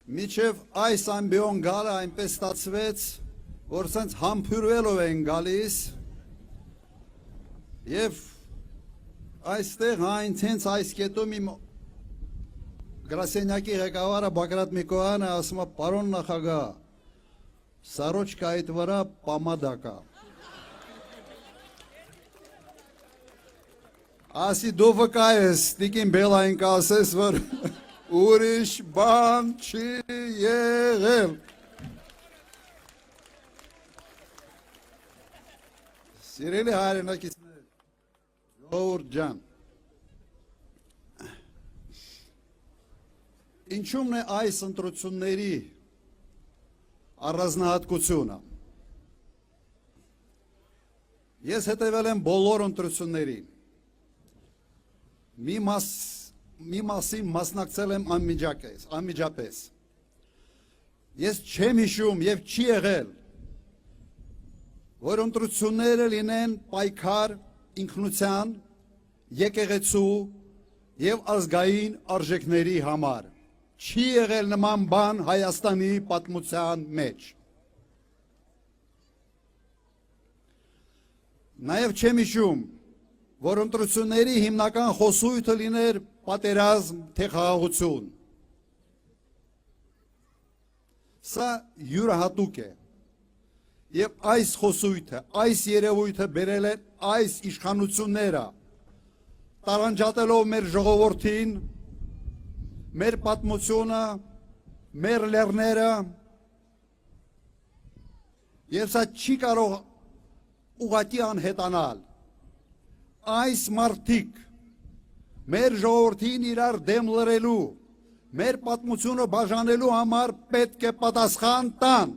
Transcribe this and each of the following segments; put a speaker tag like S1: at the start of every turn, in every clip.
S1: Միջև այս ամբիոն գալը այնպես ստացվեց, որ սենց համբյուրվելով են գալիս և այստեղ այնցենց այս կետում իմ գրասենյակի ղեկավարը Բագրատ Միկոյանը ասում է պարոն նախագահ, սարոջկա այդ վրա պամադա կա։ Ասի դու վկա ես, տիկին Բելային կասես, որ ուրիշ բան չի եղել։ Սիրելի հայրենակիցներ, ժողովուրդ ջան, ինչումն է այս ընտրությունների առանձնահատկությունը։ Ես հետևել եմ բոլոր ընտրություններին։ Մի մասին մասնակցել եմ անմիջապես։ Ես չեմ հիշում և չի եղել, որ ընտրությունները լինեն պայքար ինքնության, եկեղեցու և ազգային արժեքների համար։ Չի եղել նման բան Հայաստանի պատմության մեջ։ Նաև չեմ հիշում, որ ընտրությունների հիմնական խոսույթը լիներ պատերազմ, թե խաղաղություն։ Սա յուրահատուկ է։ Եվ այս խոսույթը, այս երևույթը բերել են այս իշխանությունները, տառանջատելով մեր ժողովրդին, մեր պատմությունը, մեր լեռները, և սա չի կարող ուղղակի անհետանալ։ Այս մարդիկ մեր ժողովրդին իրար դեմ լրելու, մեր պատմությունը բաժանելու համար պետք է պատասխան տան։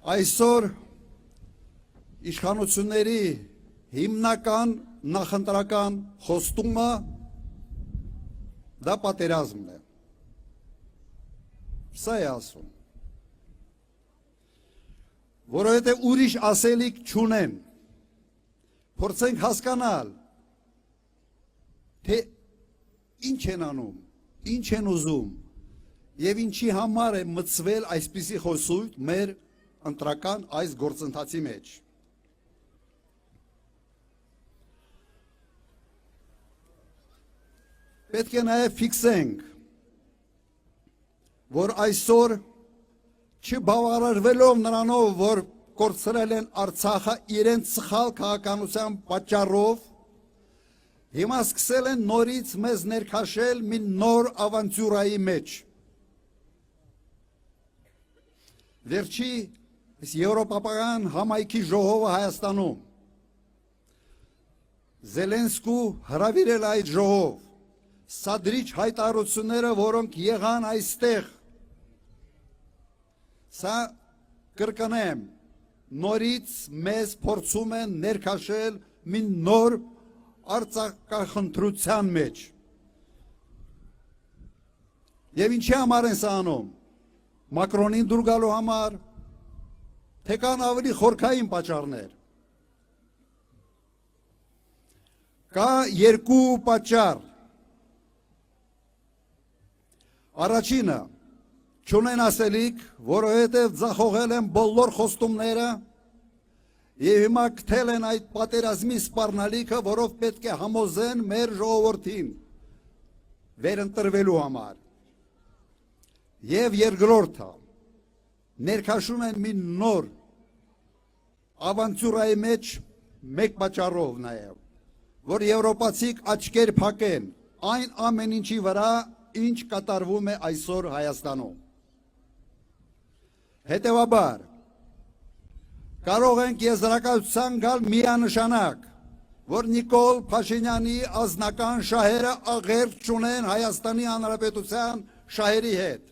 S1: Այսօր իշխանությունների հիմնական նախընտրական խոստումը դա պատերազմն է։ Սա է ասում, որովհետև ուրիշ ասելիք չունեն, փորձենք հասկանալ, թե ինչ են անում, ինչ են ուզում և ինչի համար է մտցվել այսպիսի խոսույթ մեր ընտրական այս գործընթացի մեջ։ Պետք է նաև ֆիքսենք, որ այսօր չբավարարվելով նրանով, որ կորցրել են Արցախը իրենց սխալ քաղաքականության պատճառով, հիմա սկսել են նորից մեզ ներքաշել մի նոր ավանտյուրայի մեջ։ Վերջի եվրոպական համայնքի ժողովը Հայաստանում Զելենսկու հրավիրել այդ ժողով, սադրիչ հայտարարությունները, որոնք եղան այստեղ, սա կրկնեմ, նորից մեզ փորձում են ներքաշել մի նոր արձակախնդրության մեջ։ Եվ ինչի համար են սա անում, Մակրոնին դուր գալու համար, թե կան ավելի խորքային պատճառներ։ Կա երկու պատճառ։ Առաջինը, չունեն ասելիք, որովհետև ձախողել են բոլոր խոստումները և հիմա գտել են այդ պատերազմի սպառնալիքը, որով պետք է համոզեն մեր ժողովրդին վերընտրվելու համար։ Եվ երկրորդը, ներքաշում են մի նոր ավանտյուրայի մեջ մեկ պատճառով նաև, որ եվրոպացիք աչքեր փակեն այն ամեն ինչի վրա, ինչ կատարվում է այսօր Հայաստանում։ Հետևաբար, կարող ենք եզրակացության գալ միանշանակ, որ Նիկոլ Փաշինյանի անձնական շահերը աղերս չունեն Հայաստանի Հանրապետության շահերի հետ։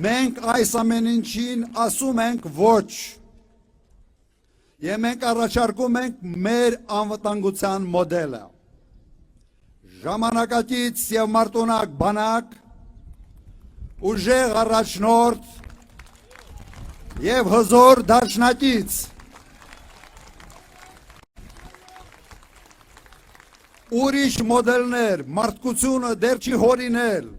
S1: Մենք այս ամեն ինչին ասում ենք ոչ, և մենք առաջարկում ենք մեր անվտանգության մոդելը։ Ժամանակակից և մարտունակ բանակ, ուժեղ առաջնորդ եւ հզոր դաշնակից ուրիշ մոդելներ մարդկությունը դեռ չի հորինել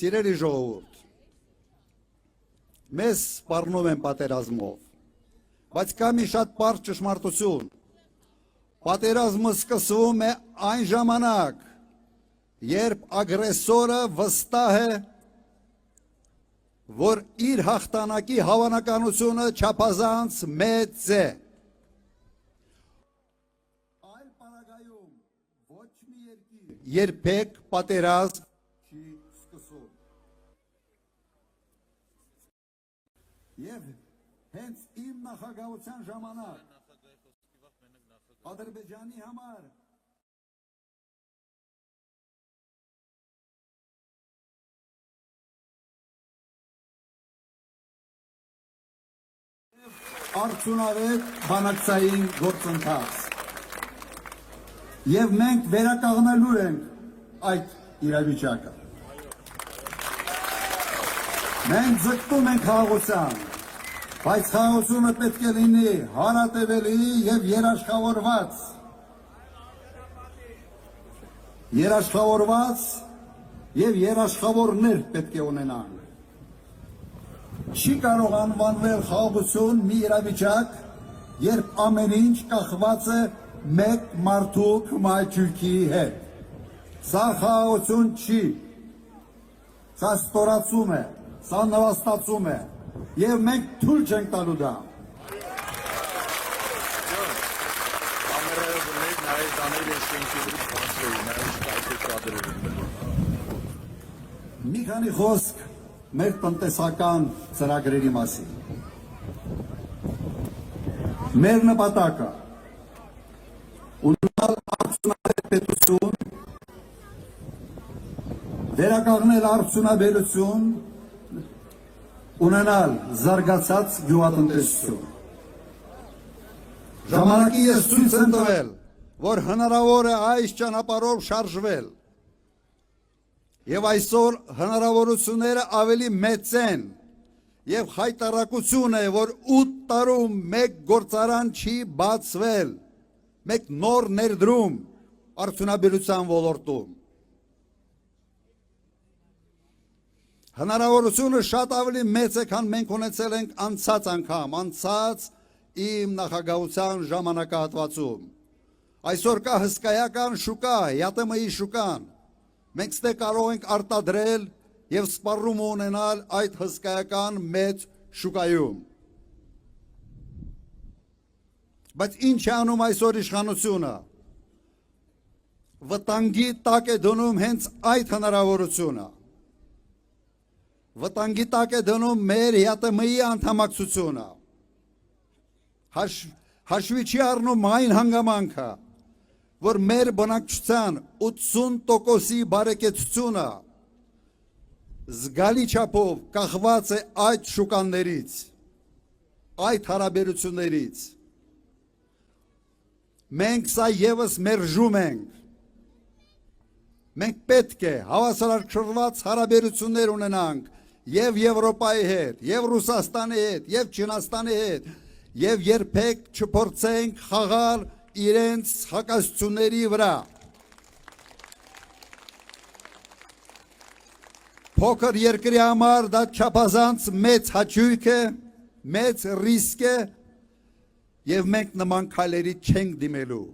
S1: Սիրելի ժողովուրդ մեզ սպառնում են պատերազմով բայց կա մի շատ պարզ ճշմարտություն պատերազմը սկսվում է այն ժամանակ երբ ագրեսորը վստահ է որ իր հաղթանակի հավանականությունը չափազանց մեծ է այլ պարագայում ոչ մի երկիր երբեք պատերազմ չի սկսում եւ հենց իմ նախագահության ժամանակ Ադրբեջանի համար արդյունավետ բանակցային գործընթաց եւ մենք վերականգնելու ենք այդ իրավիճակը մենք ձգտում ենք խաղաղության բայց խաղաղությունը պետք է լինի հարատևելի եւ երաշխավորներ պետք է ունենան Չի կարող անվանվել խաղաղություն մի իրավիճակ, երբ ամեն ինչ կախված է մեկ մարդու կմայջույքի հետ։ Սա խաղաղություն չի, սա ստորացում է, սա նվաստացում է, եւ մենք թույլ չենք տալու դա։ Մի քանի խոսք մեր տնտեսական ծրագրերի մասին։ Մեր նպատակը ունենալ արդյունավետ պետություն, վերականգնել արդյունաբերություն, ունենալ զարգացած գյուղատնտեսություն։ Ժամանակի ես ցույց եմ տվել, որ հնարավոր է այս ճանապարհով շարժվել։ Եվ այսօր հնարավորությունները ավելի մեծ են եւ հայտարարություն է որ 8 տարում մեկ գործարան չի բացվել մեկ նոր ներդրում արդյունաբերության ոլորտում հնարավորությունը շատ ավելի մեծ է քան մենք ունեցել ենք անցած իմ նախագահության ժամանակահատվածում այսօր կա հսկայական շուկա ԵԱՏՄ-ի շուկան Մենք ստե կարող ենք արտադրել եւ սպառում ունենալ այդ հսկայական մեծ շուկայում։ Բայց ինչ է անում այսօր իշխանությունը։ Վտանգի տակ է դնում հենց այդ հնարավորությունը։ Վտանգի տակ է դնում մեր ԵԱՏՄ-ի անդամակցությունը։ Հաշվի չի առնում այն հանգամանքը որ մեր բնակչության 80%-ի բարեկեցությունը զգալի չափով կախված է այդ շուկաններից, այդ հարաբերություններից։ Մենք սա եւս մերժում ենք։ Մենք պետք է հավասարակշռված հարաբերություններ ունենանք եւ Եվրոպայի հետ, եւ Ռուսաստանի հետ, եւ Չինաստանի հետ, եւ երբեք չփորձենք խաղալ իրենց հակասությունների վրա փոքր երկրի համար դա չափազանց մեծ հաճույք է, մեծ ռիսկ է եւ մենք նման քայլերի չենք դիմելու